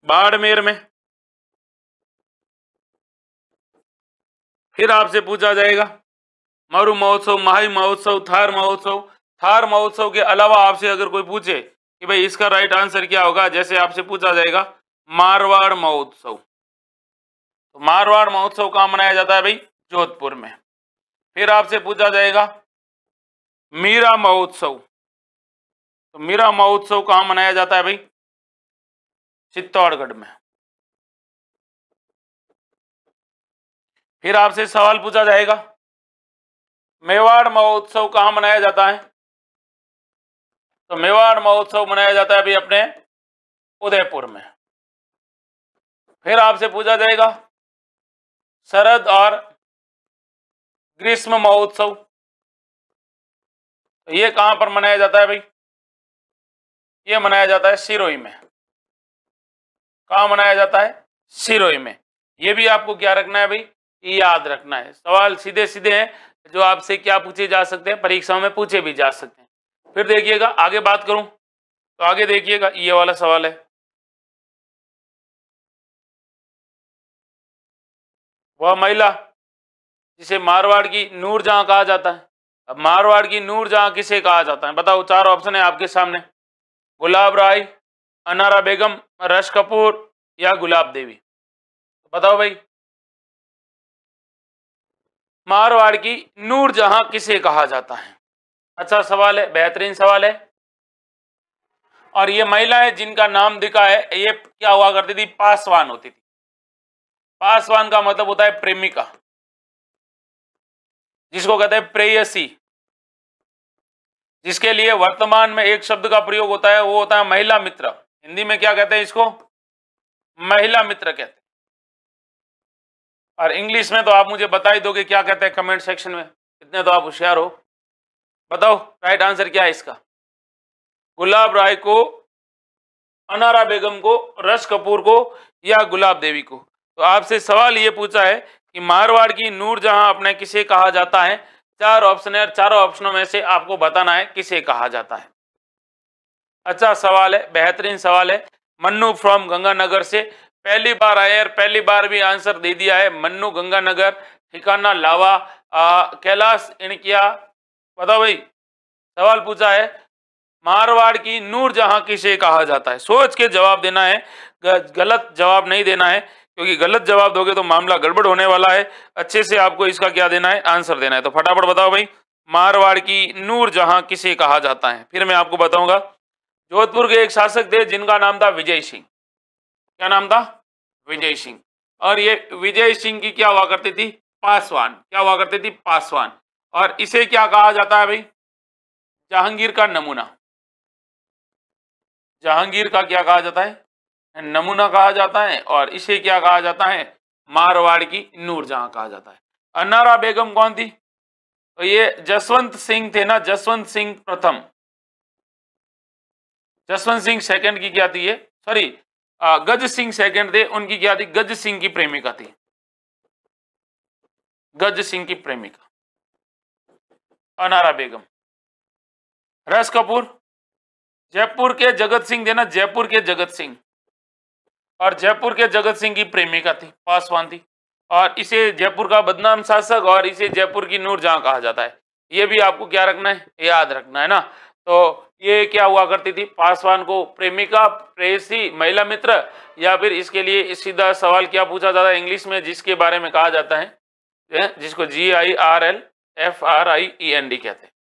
बाड़मेर में। फिर आपसे पूछा जाएगा मरु महोत्सव, माही महोत्सव, थार महोत्सव। थार महोत्सव के अलावा आपसे अगर कोई पूछे कि भाई इसका राइट आंसर क्या होगा, जैसे आपसे पूछा जाएगा मारवाड़ महोत्सव। तो मारवाड़ महोत्सव कहां मनाया जाता है भाई? जोधपुर में। फिर आपसे पूछा जाएगा मीरा महोत्सव। तो मीरा महोत्सव कहां मनाया जाता है भाई? चित्तौड़गढ़ में। फिर आपसे सवाल पूछा जाएगा मेवाड़ महोत्सव कहां मनाया जाता है? तो मेवाड़ महोत्सव मनाया जाता है भाई अपने उदयपुर में। फिर आपसे पूछा जाएगा शरद और ग्रीष्म महोत्सव, तो ये कहां पर मनाया जाता है भाई? ये मनाया जाता है सिरोही में। कहां मनाया जाता है? सिरोही में। ये भी आपको क्या रखना है भाई? याद रखना है। सवाल सीधे सीधे हैं जो आपसे क्या पूछे जा सकते हैं, परीक्षाओं में पूछे भी जा सकते हैं। फिर देखिएगा, आगे बात करूं तो आगे देखिएगा ये वाला सवाल है। वह महिला जिसे मारवाड़ की नूरजहां कहा जाता है। अब मारवाड़ की नूरजहां किसे कहा जाता है? बताओ, चार ऑप्शन है आपके सामने। गुलाब राय, अनारा बेगम, रश कपूर या गुलाब देवी? बताओ भाई। मारवाड़ की नूरजहां किसे कहा जाता है? अच्छा सवाल है, बेहतरीन सवाल है। और ये महिलाएं जिनका नाम दिखा है, ये क्या हुआ करती थी? पासवान होती थी। पासवान का मतलब होता है प्रेमिका, जिसको कहते हैं प्रेयसी, जिसके लिए वर्तमान में एक शब्द का प्रयोग होता है, वो होता है महिला मित्र। हिंदी में क्या कहते हैं इसको? महिला मित्र कहते हैं। और इंग्लिश में तो आप मुझे बता ही दोगे क्या कहते हैं कमेंट सेक्शन में, इतने तो आप होशियार हो। बताओ राइट आंसर क्या है इसका? गुलाब राय को, अनारा बेगम को, रश कपूर को या गुलाब देवी को? तो आपसे सवाल ये पूछा है कि मारवाड़ की नूरजहां अपने किसे कहा जाता है? चार ऑप्शन है और चारों ऑप्शनों में से आपको बताना है किसे कहा जाता है। अच्छा सवाल है, बेहतरीन सवाल है। मन्नू फ्रॉम गंगानगर से पहली बार आए और पहली बार भी आंसर दे दिया है। मन्नू गंगानगर, ठिकाना लावा, कैलाश इनकिया। बताओ भाई, सवाल पूछा है मारवाड़ की नूरजहां किसे कहा जाता है? सोच के जवाब देना है, गलत जवाब नहीं देना है, क्योंकि गलत जवाब दोगे तो मामला गड़बड़ होने वाला है। अच्छे से आपको इसका क्या देना है? आंसर देना है। तो फटाफट बताओ भाई, मारवाड़ की नूरजहां किसे कहा जाता है? फिर मैं आपको बताऊंगा। जोधपुर के एक शासक थे जिनका नाम था विजय सिंह। क्या नाम था? विजय सिंह। और ये विजय सिंह की क्या हुआ करती थी? पासवान। क्या हुआ करती थी? पासवान। और इसे क्या कहा जाता है भाई? जहांगीर का नमूना। जहांगीर का क्या कहा जाता है? नमूना कहा जाता है। और इसे क्या कहा जाता है? मारवाड़ की नूरजहां कहा जाता है। अनारा बेगम कौन थी? तो ये जसवंत सिंह थे ना, जसवंत सिंह प्रथम। जसवंत सिंह सेकंड की क्या थी ये? सॉरी, गज सिंह सेकंड थे, उनकी क्या थी? गज सिंह की प्रेमिका थी। गज सिंह की प्रेमिका अनारा बेगम। रस कपूर जयपुर के जगत सिंह थे ना, जयपुर के जगत सिंह। और जयपुर के जगत सिंह की प्रेमिका थी, पासवान थी। और इसे जयपुर का बदनाम शासक और इसे जयपुर की नूरजहां कहा जाता है। ये भी आपको क्या रखना है? याद रखना है ना। तो ये क्या हुआ करती थी? पासवान को प्रेमिका, प्रेयसी, महिला मित्र, या फिर इसके लिए सीधा सवाल क्या पूछा जाता है इंग्लिश में, जिसके बारे में कहा जाता है, जिसको GIRLFRIEND कहते हैं,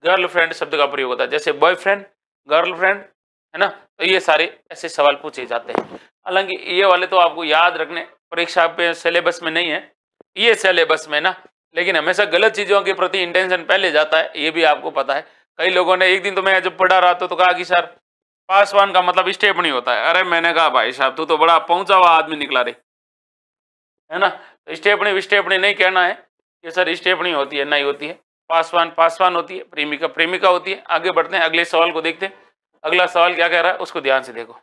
गर्लफ्रेंड शब्द का प्रयोग होता है। जैसे बॉयफ्रेंड, गर्लफ्रेंड, है ना। तो ये सारे ऐसे सवाल पूछे जाते हैं। हालांकि ये वाले तो आपको याद रखने, परीक्षा पे सिलेबस में नहीं है, ये सिलेबस में ना, लेकिन हमेशा गलत चीजों के प्रति इंटेंशन पहले जाता है, ये भी आपको पता है। कई लोगों ने, एक दिन तो मैं जब पढ़ा रहा तो कहा कि सर पासवान का मतलब स्टेपनी होता है। अरे मैंने कहा भाई साहब तू तो बड़ा पहुंचा हुआ आदमी निकला रे, है ना। तो स्टेपनी विस्टेपनी नहीं कहना है कि सर स्टेपनी होती है, नहीं होती है। पासवान पासवान होती है, प्रेमिका प्रेमिका होती है। आगे बढ़ते हैं, अगले सवाल को देखते हैं। अगला सवाल क्या कह रहा है उसको ध्यान से देखो।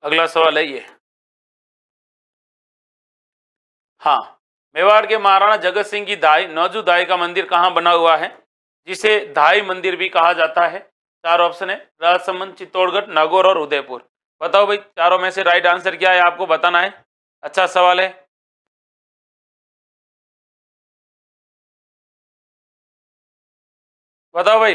अगला सवाल है ये, हाँ, मेवाड़ के महाराणा जगत सिंह की दाई नौजू दाई का मंदिर कहाँ बना हुआ है, जिसे धाई मंदिर भी कहा जाता है? चार ऑप्शन है, राजसमंद, चित्तौड़गढ़, नागौर और उदयपुर। बताओ भाई, चारों में से राइट आंसर क्या है आपको बताना है। अच्छा सवाल है। बताओ भाई,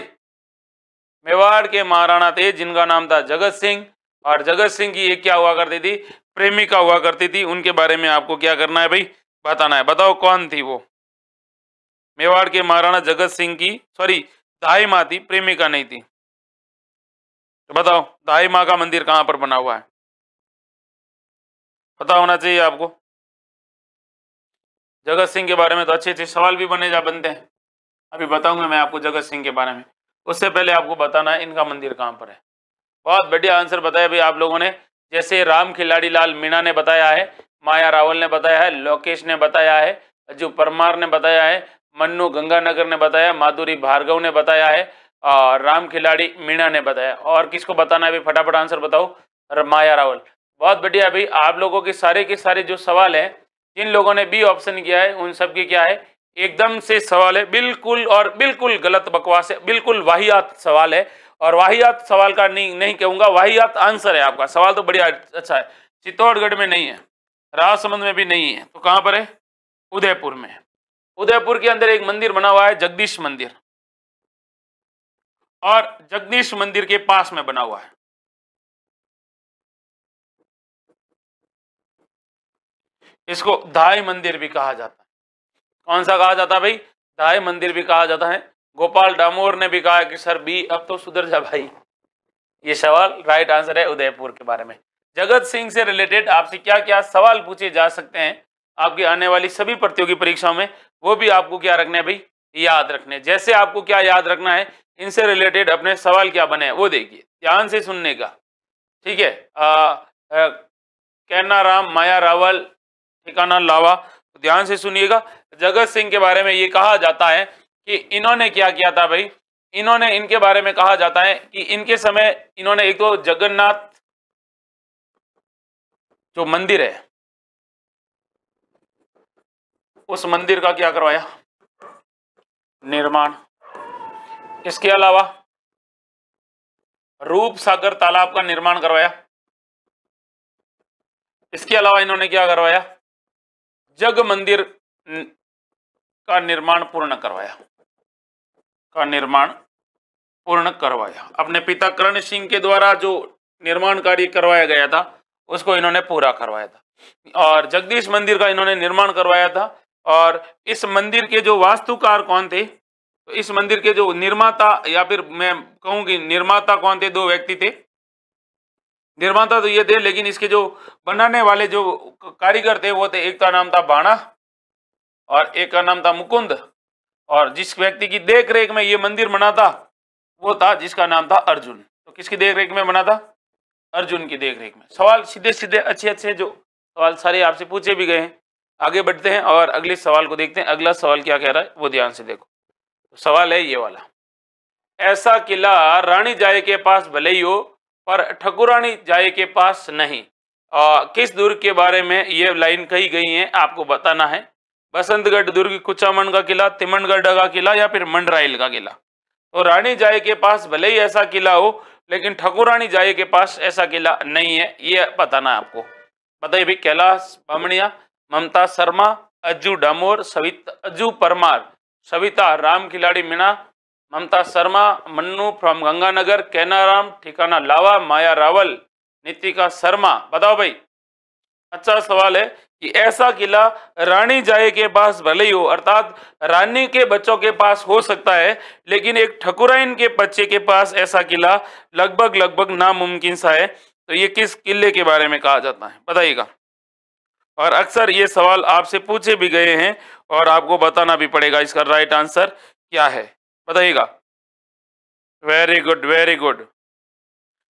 मेवाड़ के महाराणा थे जिनका नाम था जगत सिंह, और जगत सिंह की एक क्या हुआ करती थी? प्रेमिका हुआ करती थी। उनके बारे में आपको क्या करना है भाई? बताना है। बताओ कौन थी वो? मेवाड़ के महाराणा जगत सिंह की, सॉरी, दाई माँ थी, प्रेमिका नहीं थी। तो बताओ दाई माँ का मंदिर कहाँ पर बना हुआ है? पता होना चाहिए आपको। जगत सिंह के बारे में तो अच्छे अच्छे सवाल भी बनते हैं, अभी बताऊंगा मैं आपको जगत सिंह के बारे में। उससे पहले आपको बताना है इनका मंदिर कहाँ पर है। बहुत बढ़िया आंसर बताया भाई आप लोगों ने। जैसे राम खिलाड़ी लाल मीणा ने बताया है, माया रावल ने बताया है, लोकेश ने बताया है, अजू परमार ने बताया है, मन्नू गंगानगर ने बताया, माधुरी भार्गव ने बताया है, और राम खिलाड़ी मीणा ने बताया। और किसको बताना है भाई? फटाफट आंसर बताओ। माया रावल। बहुत बढ़िया भाई, आप लोगों के सारे जो सवाल है, जिन लोगों ने बी ऑप्शन किया है उन सब की क्या है? एकदम से सवाल है, बिल्कुल और बिल्कुल गलत बकवास है, बिल्कुल वाहियात सवाल है। और वाहियात सवाल का नहीं कहूंगा, वाहियात आंसर है आपका। सवाल तो बढ़िया अच्छा है। चित्तौड़गढ़ में नहीं है, राजसमंद में भी नहीं है, तो कहां पर है? उदयपुर में। उदयपुर के अंदर एक मंदिर बना हुआ है, जगदीश मंदिर। और जगदीश मंदिर के पास में बना हुआ है। इसको धाई मंदिर भी कहा जाता है। कौन सा कहा जाता है भाई? धाई मंदिर भी कहा जाता है। गोपाल डामोर ने भी कहा कि सर बी, अब तो सुधर जा भाई। ये सवाल राइट आंसर है उदयपुर के बारे में। जगत सिंह से रिलेटेड आपसे क्या क्या सवाल पूछे जा सकते हैं आपकी आने वाली सभी प्रतियोगी परीक्षाओं में, वो भी आपको क्या रखना है भाई? याद रखने। जैसे आपको क्या याद रखना है, इनसे रिलेटेड अपने सवाल क्या बने हैं वो देखिए, ध्यान से सुनने का, ठीक है। कैना राम, माया रावल, ठिकाना लावा, तो ध्यान से सुनिएगा। जगत सिंह के बारे में ये कहा जाता है कि इन्होंने क्या किया था भाई? इन्होंने, इनके बारे में कहा जाता है कि इनके समय इन्होंने एक तो जगन्नाथ जो मंदिर है उस मंदिर का क्या करवाया? निर्माण। इसके अलावा रूप सागर तालाब का निर्माण करवाया। इसके अलावा इन्होंने क्या करवाया? जग मंदिर का निर्माण पूर्ण करवाया। अपने पिता करण सिंह के द्वारा जो निर्माण कार्य करवाया गया था उसको इन्होंने पूरा करवाया था। और जगदीश मंदिर का इन्होंने निर्माण करवाया था। और इस मंदिर के जो वास्तुकार कौन थे? तो इस मंदिर के जो निर्माता, या फिर मैं कहूं कि निर्माता कौन थे? दो व्यक्ति थे। निर्माता तो ये थे, लेकिन इसके जो बनाने वाले जो कारीगर थे वो थे, एक का नाम था बाणा और एक का नाम था मुकुंद। और जिस व्यक्ति की देख रेख में ये मंदिर बना था वो था, जिसका नाम था अर्जुन। तो किसकी देख रेख में बना था? अर्जुन की देख रेख में। सवाल सीधे सीधे अच्छे अच्छे जो सवाल सारे आपसे पूछे भी गए हैं। आगे बढ़ते हैं और अगले सवाल को देखते हैं। अगला सवाल क्या कह रहा है वो ध्यान से देखो। तो सवाल है ये वाला, ऐसा किला रानी जाए के पास भले ही हो पर ठकुरानी जाए के पास नहीं। किस दुर्ग के बारे में ये लाइन कही गई है आपको बताना है। बसंतगढ़ दुर्ग, कुचामन का किला, तिमनगढ़ का किला, या फिर मंडराइल का किला। तो रानी जाए के पास भले ही ऐसा किला हो लेकिन ठकुरानी जाए के पास ऐसा किला नहीं है, ये बताना है आपको। बताइए भाई। कैलाश बामणिया, ममता शर्मा, अज्जू डामोर, अज्जू परमार, सविता राम खिलाड़ी मीणा, ममता शर्मा, मन्नू फ्रॉम गंगानगर, कैनाराम, ठिकाना लावा, माया रावल, नितिका शर्मा। बताओ भाई। अच्छा सवाल है कि ऐसा किला रानी जाए के पास भले ही हो, अर्थात रानी के बच्चों के पास हो सकता है लेकिन एक ठकुराइन के बच्चे के पास ऐसा किला लगभग नामुमकिन सा है। तो ये किस किले के बारे में कहा जाता है बताइएगा। और अक्सर ये सवाल आपसे पूछे भी गए हैं और आपको बताना भी पड़ेगा इसका राइट आंसर क्या है, बताइएगा। Very good, very good.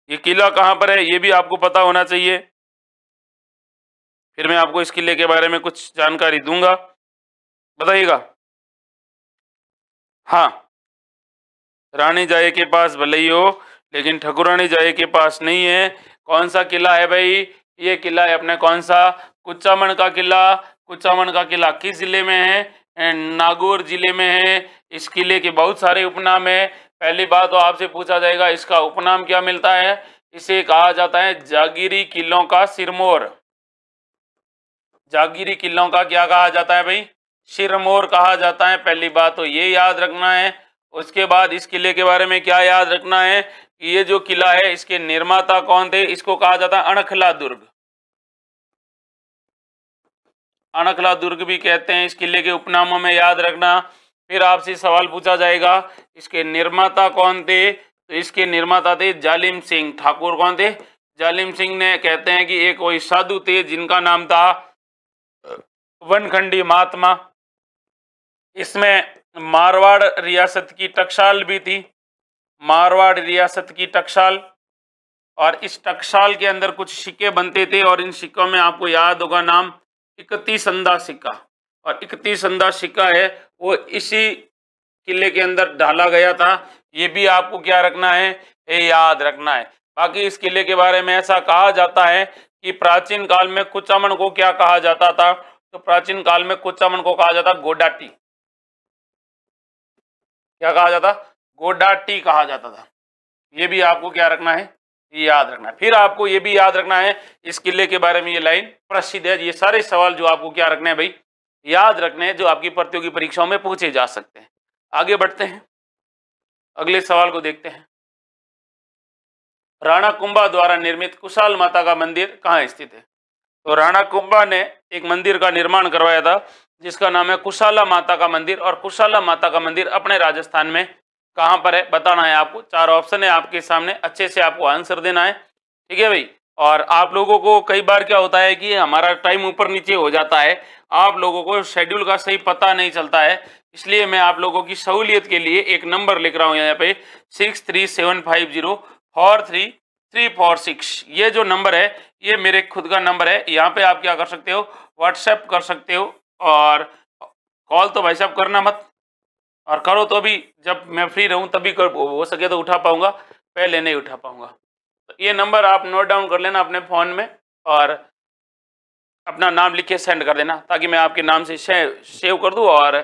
ये किला कहाँ पर है ये भी आपको पता होना चाहिए। फिर मैं आपको इस किले के बारे में कुछ जानकारी दूंगा, बताइएगा। हाँ, रानी जाए के पास भले ही हो लेकिन ठकुरानी जाए के पास नहीं है। कौन सा किला है भाई? ये किला है अपने कौन सा? कुचामन का किला। कुचामन का किला किस जिले में है? नागौर जिले में है। इस किले के बहुत सारे उपनाम है। पहली बात तो आपसे पूछा जाएगा इसका उपनाम क्या मिलता है? इसे कहा जाता है जागीरी किलों का सिरमौर। जागीरी किलों का क्या कहा जाता है भाई? सिरमौर कहा जाता है। पहली बात तो ये याद रखना है। उसके बाद इस किले के बारे में क्या याद रखना है कि ये जो किला है इसके निर्माता कौन थे? इसको कहा जाता है अणखला दुर्ग। अणखला दुर्ग भी कहते हैं। इस किले के उपनामों में याद रखना। फिर आपसे सवाल पूछा जाएगा इसके निर्माता कौन थे? तो इसके निर्माता थे जालिम सिंह ठाकुर। कौन थे? जालिम सिंह ने, कहते हैं कि एक कोई साधु थे जिनका नाम था वनखंडी महात्मा। इसमें मारवाड़ रियासत की टकसाल भी थी, मारवाड़ रियासत की टकसाल। और इस टकसाल के अंदर कुछ सिक्के बनते थे और इन सिक्कों में आपको याद होगा नाम इकती संदा सिक्का। और इकती संदा सिक्का है वो इसी किले के अंदर डाला गया था। ये भी आपको क्या रखना है? ये याद रखना है। बाकी इस किले के बारे में ऐसा कहा जाता है कि प्राचीन काल में कुचामन को क्या कहा जाता था? तो प्राचीन काल में कुचामन को कहा जाता गोडाटी। क्या कहा जाता? गोडाटी कहा जाता था। ये भी आपको क्या रखना है? याद रखना है। फिर आपको ये भी याद रखना है इस किले के बारे में ये लाइन प्रसिद्ध है। ये सारे सवाल जो आपको क्या रखने हैं भाई? याद रखने हैं, जो आपकी प्रतियोगी परीक्षाओं में पूछे जा सकते हैं। आगे बढ़ते हैं। अगले सवाल को देखते हैं। राणा कुंभा द्वारा निर्मित कुशाल माता का मंदिर कहाँ स्थित है? तो राणा कुंभा ने एक मंदिर का निर्माण करवाया था जिसका नाम है कुशाला माता का मंदिर, और कुशाला माता का मंदिर अपने राजस्थान में कहाँ पर है बताना है आपको। 4 ऑप्शन है आपके सामने, अच्छे से आपको आंसर देना है, ठीक है भाई। और आप लोगों को कई बार क्या होता है कि हमारा टाइम ऊपर नीचे हो जाता है, आप लोगों को शेड्यूल का सही पता नहीं चलता है, इसलिए मैं आप लोगों की सहूलियत के लिए एक नंबर लिख रहा हूँ यहाँ पे 637504346। ये जो नंबर है ये मेरे खुद का नंबर है। यहाँ पे आप क्या कर सकते हो, व्हाट्सएप कर सकते हो, और कॉल तो भाई साहब करना मत, और करो तो अभी जब मैं फ्री रहूँ तभी कर, हो सके तो उठा पाऊंगा, पहले नहीं उठा पाऊंगा। तो ये नंबर आप नोट डाउन कर लेना अपने फ़ोन में, और अपना नाम लिख के सेंड कर देना ताकि मैं आपके नाम से सेव कर दूं, और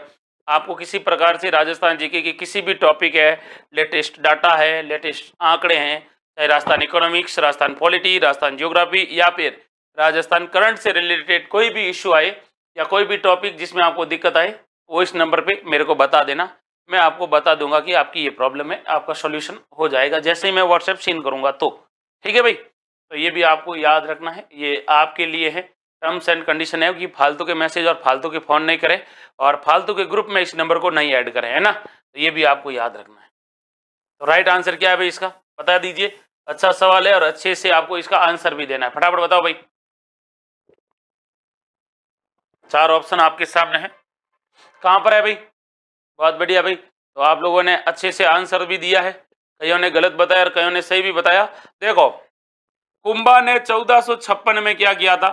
आपको किसी प्रकार से राजस्थान जीके की किसी भी टॉपिक है, लेटेस्ट डाटा है, लेटेस्ट आंकड़े हैं, चाहे Rajasthan economics, Rajasthan polity, Rajasthan geography, या फिर राजस्थान करंट से रिलेटेड कोई भी इश्यू आए या कोई भी टॉपिक जिसमें आपको दिक्कत आए, वो इस नंबर पे मेरे को बता देना। मैं आपको बता दूंगा कि आपकी ये प्रॉब्लम है, आपका सोल्यूशन हो जाएगा जैसे ही मैं व्हाट्सएप सीन करूंगा। तो ठीक है भाई, तो ये भी आपको याद रखना है, ये आपके लिए है, टर्म्स एंड कंडीशन है कि फालतू के मैसेज और फालतू के फ़ोन नहीं करें, और फालतू के ग्रुप में इस नंबर को नहीं ऐड करें, है ना। तो ये भी आपको याद रखना है। तो राइट आंसर क्या है भाई इसका, बता दीजिए। अच्छा सवाल है और अच्छे से आपको इसका आंसर भी देना है, फटाफट बताओ भाई। 4 ऑप्शन आपके सामने है, कहाँ पर है भाई? बहुत बढ़िया भाई, तो आप लोगों ने अच्छे से आंसर भी दिया है, कईयों ने गलत बताया और कईयों ने सही भी बताया। देखो, कुंभा ने 1456 में क्या किया था?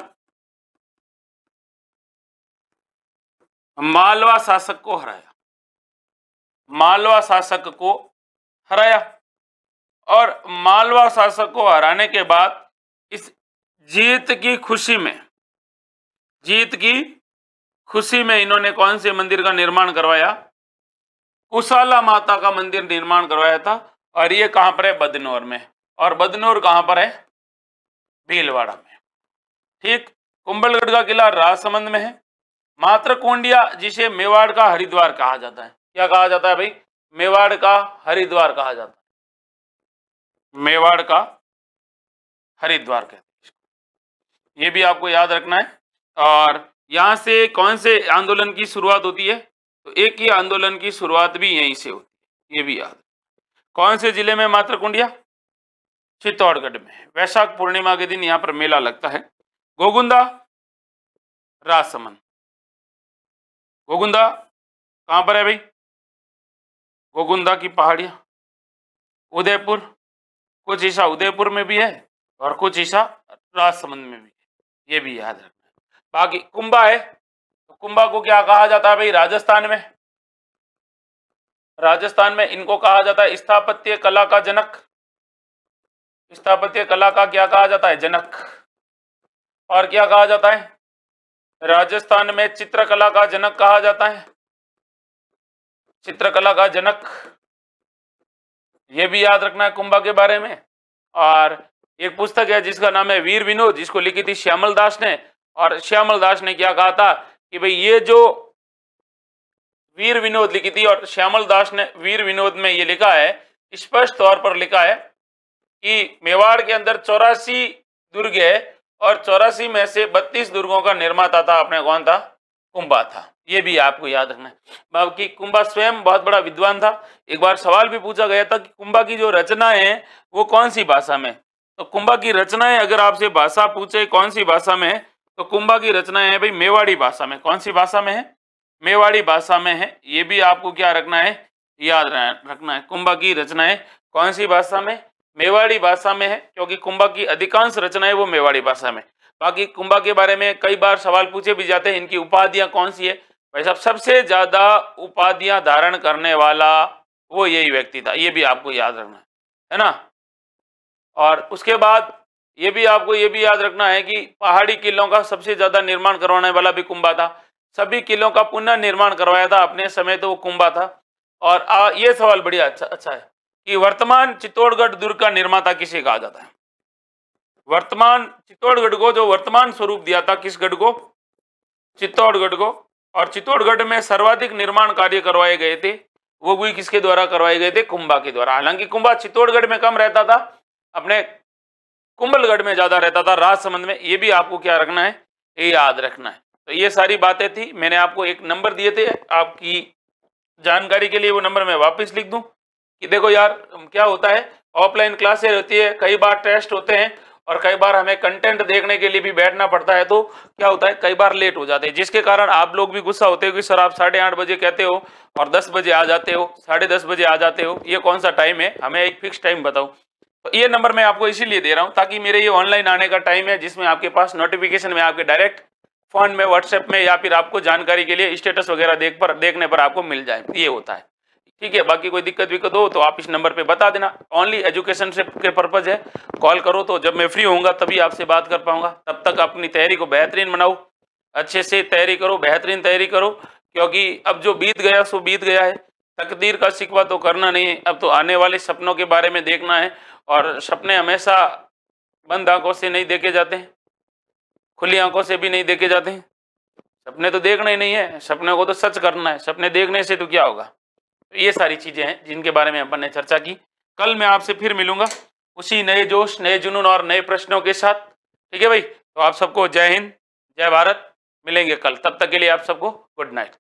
मालवा शासक को हराया, मालवा शासक को हराया, और मालवा शासक को हराने के बाद इस जीत की खुशी में, जीत की खुशी में इन्होंने कौन से मंदिर का निर्माण करवाया? कुशाला माता का मंदिर निर्माण करवाया था, और ये कहां पर है? बदनौर में। और बदनौर कहां पर है? भीलवाड़ा में। ठीक। कुंभलगढ़ का किला राजसमंद में है। मातृकुंडिया जिसे मेवाड़ का हरिद्वार कहा जाता है, क्या कहा जाता है भाई? मेवाड़ का हरिद्वार कहा जाता है, मेवाड़ का हरिद्वार कहते हैं, ये भी आपको याद रखना है। और यहां से कौन से आंदोलन की शुरुआत होती है? तो एक ही आंदोलन की शुरुआत भी यहीं से होती है, ये भी याद। कौन से जिले में मातृकुंडिया? चित्तौड़गढ़ में। वैशाख पूर्णिमा के दिन यहाँ पर मेला लगता है। गोगुंदा राजसमंद। गोगुंदा कहाँ पर है भाई? गोगुंदा की पहाड़ियां उदयपुर, कुछ हिस्सा उदयपुर में भी है और कुछ हिस्सा राजसमंद में भी है, ये भी याद रखना है। बाकी कुंभा है, तो कुंभा को क्या कहा जाता है भाई? राजस्थान में, राजस्थान में इनको कहा जाता है स्थापत्य कला का जनक। स्थापत्य कला का क्या कहा जाता है? जनक। और क्या कहा जाता है? राजस्थान में चित्रकला का जनक कहा जाता है, चित्रकला का जनक, ये भी याद रखना है कुंभा के बारे में। और एक पुस्तक है जिसका नाम है वीर विनोद, जिसको लिखी थी श्यामल दास ने, और श्यामल दास ने क्या कहा था कि भाई ये जो वीर विनोद लिखी थी, और श्यामल दास ने वीर विनोद में ये लिखा है, स्पष्ट तौर पर लिखा है कि मेवाड़ के अंदर 84 दुर्ग है, और 84 में से 32 दुर्गों का निर्माता था अपने कौन था? कुंभा था, ये भी आपको याद रखना है। बाकी कुंभा स्वयं बहुत बड़ा विद्वान था। एक बार सवाल भी पूछा गया था कि कुंभा की जो रचनाएं हैं वो कौन सी भाषा में? तो कुंभा की रचनाएं अगर आपसे भाषा पूछे कौन सी भाषा में है, तो कुंभा की रचनाएं है भाई मेवाड़ी भाषा में। कौन सी भाषा में है? मेवाड़ी भाषा में है, ये भी आपको क्या रखना है? याद रखना है। कुंभा की रचनाएं कौन सी भाषा में? मेवाड़ी भाषा में है, क्योंकि कुंभा की अधिकांश रचनाएं वो मेवाड़ी भाषा में। बाकी कुंभा के बारे में कई बार सवाल पूछे भी जाते हैं, इनकी उपाधियां कौन सी है? भाई साहब सबसे ज्यादा उपाधियां धारण करने वाला वो यही व्यक्ति था, ये भी आपको याद रखना है ना। और उसके बाद ये भी आपको ये भी याद रखना है कि पहाड़ी किलों का सबसे ज्यादा निर्माण करवाने वाला भी कुंभा था। सभी किलों का पुनः निर्माण करवाया था अपने समय, तो वो कुंभा था। और ये सवाल बढ़िया अच्छा है कि वर्तमान चित्तौड़गढ़ दुर्ग का निर्माता किसे कहा जाता है? वर्तमान चित्तौड़गढ़ को जो वर्तमान स्वरूप दिया था, किस गढ़ को? चित्तौड़गढ़ को। और चित्तौड़गढ़ में सर्वाधिक निर्माण कार्य करवाए गए थे वो भी किसके द्वारा करवाए गए थे? कुंभा के द्वारा। हालांकि कुंभा चित्तौड़गढ़ में कम रहता था, अपने कुंभलगढ़ में ज्यादा रहता था, राजसमंद में। ये भी आपको क्या रखना है? ये याद रखना है। तो ये सारी बातें थी। मैंने आपको एक नंबर दिए थे आपकी जानकारी के लिए, वो नंबर मैं वापस लिख दूं कि देखो यार क्या होता है, ऑफलाइन क्लासेस होती है, कई बार टेस्ट होते हैं और कई बार हमें कंटेंट देखने के लिए भी बैठना पड़ता है, तो क्या होता है कई बार लेट हो जाते हैं, जिसके कारण आप लोग भी गुस्सा होते हो कि सर आप 8:30 बजे कहते हो और 10 बजे आ जाते हो, 10:30 बजे आ जाते हो, ये कौन सा टाइम है? हमें एक फिक्स टाइम बताओ। तो ये नंबर मैं आपको इसीलिए दे रहा हूँ ताकि मेरे ये ऑनलाइन आने का टाइम है, जिसमें आपके पास नोटिफिकेशन में आपके डायरेक्ट फोन में, व्हाट्सएप में, या फिर आपको जानकारी के लिए स्टेटस वगैरह देखने पर आपको मिल जाए। ये होता है, ठीक है। बाकी कोई दिक्कत विक्कत हो तो आप इस नंबर पे बता देना। ओनली एजुकेशन से के पर्पज है, कॉल करो तो जब मैं फ्री होऊंगा तभी आपसे बात कर पाऊंगा। तब तक अपनी तैयारी को बेहतरीन बनाओ, अच्छे से तैयारी करो, बेहतरीन तैयारी करो, क्योंकि अब जो बीत गया सो बीत गया है। तकदीर का शिकवा तो करना नहीं है, अब तो आने वाले सपनों के बारे में देखना है। और सपने हमेशा बंद आंखों से नहीं देखे जाते हैं, खुली आंखों से भी नहीं देखे जाते हैं। सपने तो देखना ही नहीं है, सपने को तो सच करना है। सपने देखने से तो क्या होगा? तो ये सारी चीजें हैं जिनके बारे में अपन ने चर्चा की। कल मैं आपसे फिर मिलूंगा उसी नए जोश, नए जुनून और नए प्रश्नों के साथ, ठीक है भाई। तो आप सबको जय हिंद, जय भारत। मिलेंगे कल, तब तक के लिए आप सबको गुड नाइट।